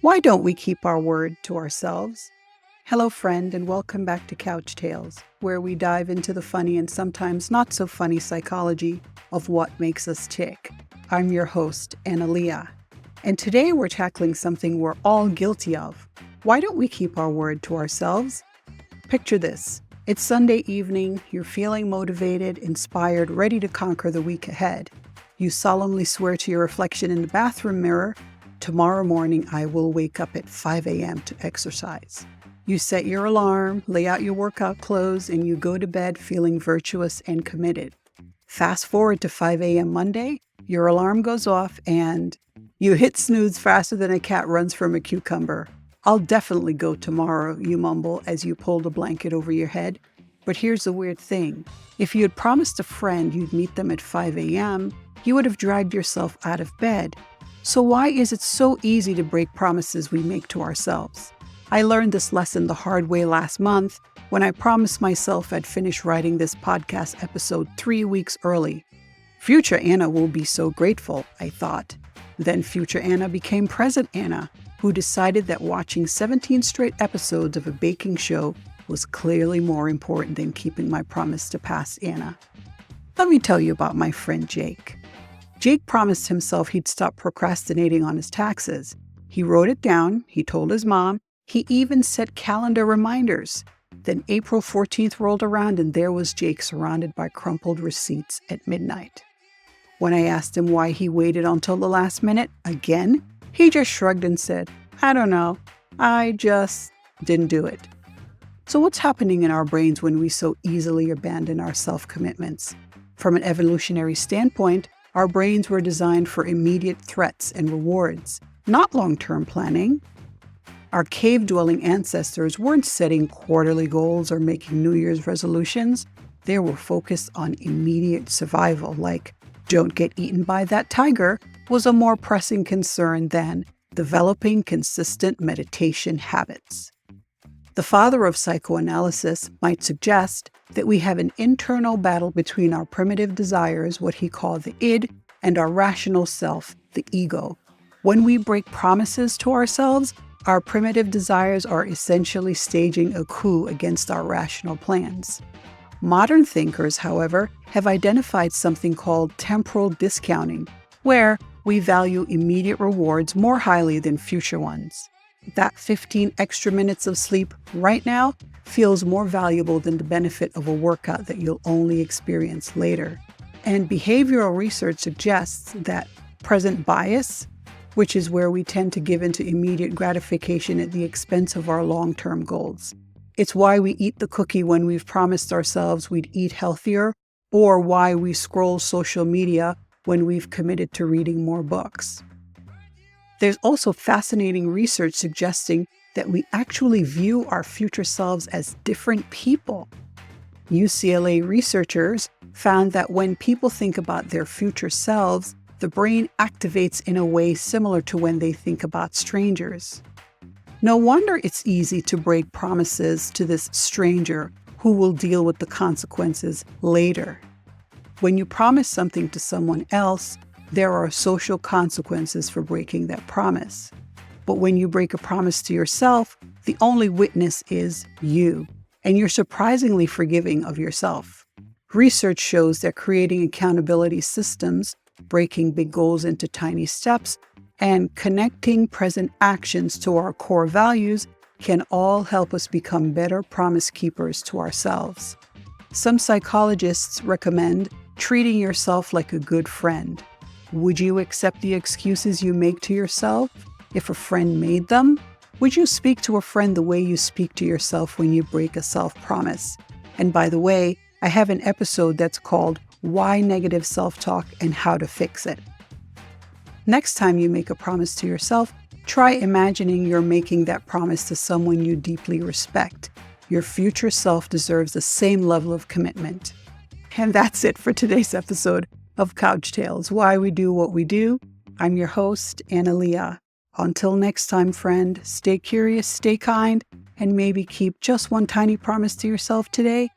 Why don't we keep our word to ourselves? Hello, friend, and welcome back to Couch Tales, where we dive into the funny and sometimes not so funny psychology of what makes us tick. I'm your host, Analia, and today we're tackling something we're all guilty of. Why don't we keep our word to ourselves? Picture this. It's Sunday evening, you're feeling motivated, inspired, ready to conquer the week ahead. You solemnly swear to your reflection in the bathroom mirror, tomorrow morning I will wake up at 5 a.m. to exercise. You set your alarm, lay out your workout clothes, and you go to bed feeling virtuous and committed. Fast forward to 5 a.m. Monday, your alarm goes off and you hit snooze faster than a cat runs from a cucumber. I'll definitely go tomorrow, you mumble as you pull the blanket over your head. But here's the weird thing. If you had promised a friend you'd meet them at 5 a.m., you would have dragged yourself out of bed. So why is it so easy to break promises we make to ourselves? I learned this lesson the hard way last month when I promised myself I'd finish writing this podcast episode 3 weeks early. Future Anna will be so grateful, I thought. Then future Anna became present Anna, who decided that watching 17 straight episodes of a baking show was clearly more important than keeping my promise to past Anna. Let me tell you about my friend Jake. Jake promised himself he'd stop procrastinating on his taxes. He wrote it down, he told his mom, he even set calendar reminders. Then April 14th rolled around and there was Jake surrounded by crumpled receipts at midnight. When I asked him why he waited until the last minute, again, he just shrugged and said, I don't know, I just didn't do it. So what's happening in our brains when we so easily abandon our self-commitments? From an evolutionary standpoint, our brains were designed for immediate threats and rewards, not long-term planning. Our cave-dwelling ancestors weren't setting quarterly goals or making New Year's resolutions. They were focused on immediate survival, like don't get eaten by that tiger was a more pressing concern than developing consistent meditation habits. The father of psychoanalysis might suggest that we have an internal battle between our primitive desires, what he called the id, and our rational self, the ego. When we break promises to ourselves, our primitive desires are essentially staging a coup against our rational plans. Modern thinkers, however, have identified something called temporal discounting, where we value immediate rewards more highly than future ones. That 15 extra minutes of sleep right now feels more valuable than the benefit of a workout that you'll only experience later. And behavioral research suggests that present bias, which is where we tend to give into immediate gratification at the expense of our long-term goals. It's why we eat the cookie when we've promised ourselves we'd eat healthier, or why we scroll social media when we've committed to reading more books. There's also fascinating research suggesting that we actually view our future selves as different people. UCLA researchers found that when people think about their future selves, the brain activates in a way similar to when they think about strangers. No wonder it's easy to break promises to this stranger who will deal with the consequences later. When you promise something to someone else, there are social consequences for breaking that promise. But when you break a promise to yourself, the only witness is you, and you're surprisingly forgiving of yourself. Research shows that creating accountability systems, breaking big goals into tiny steps, and connecting present actions to our core values can all help us become better promise keepers to ourselves. Some psychologists recommend treating yourself like a good friend. Would you accept the excuses you make to yourself if a friend made them? Would you speak to a friend the way you speak to yourself when you break a self-promise? And by the way, I have an episode that's called Why Negative Self-Talk and How to Fix It. Next time you make a promise to yourself, try imagining you're making that promise to someone you deeply respect. Your future self deserves the same level of commitment. And that's it for today's episode of Couch Tales, Why We Do What We Do. I'm your host, Analia. Until next time, friend, stay curious, stay kind, and maybe keep just one tiny promise to yourself today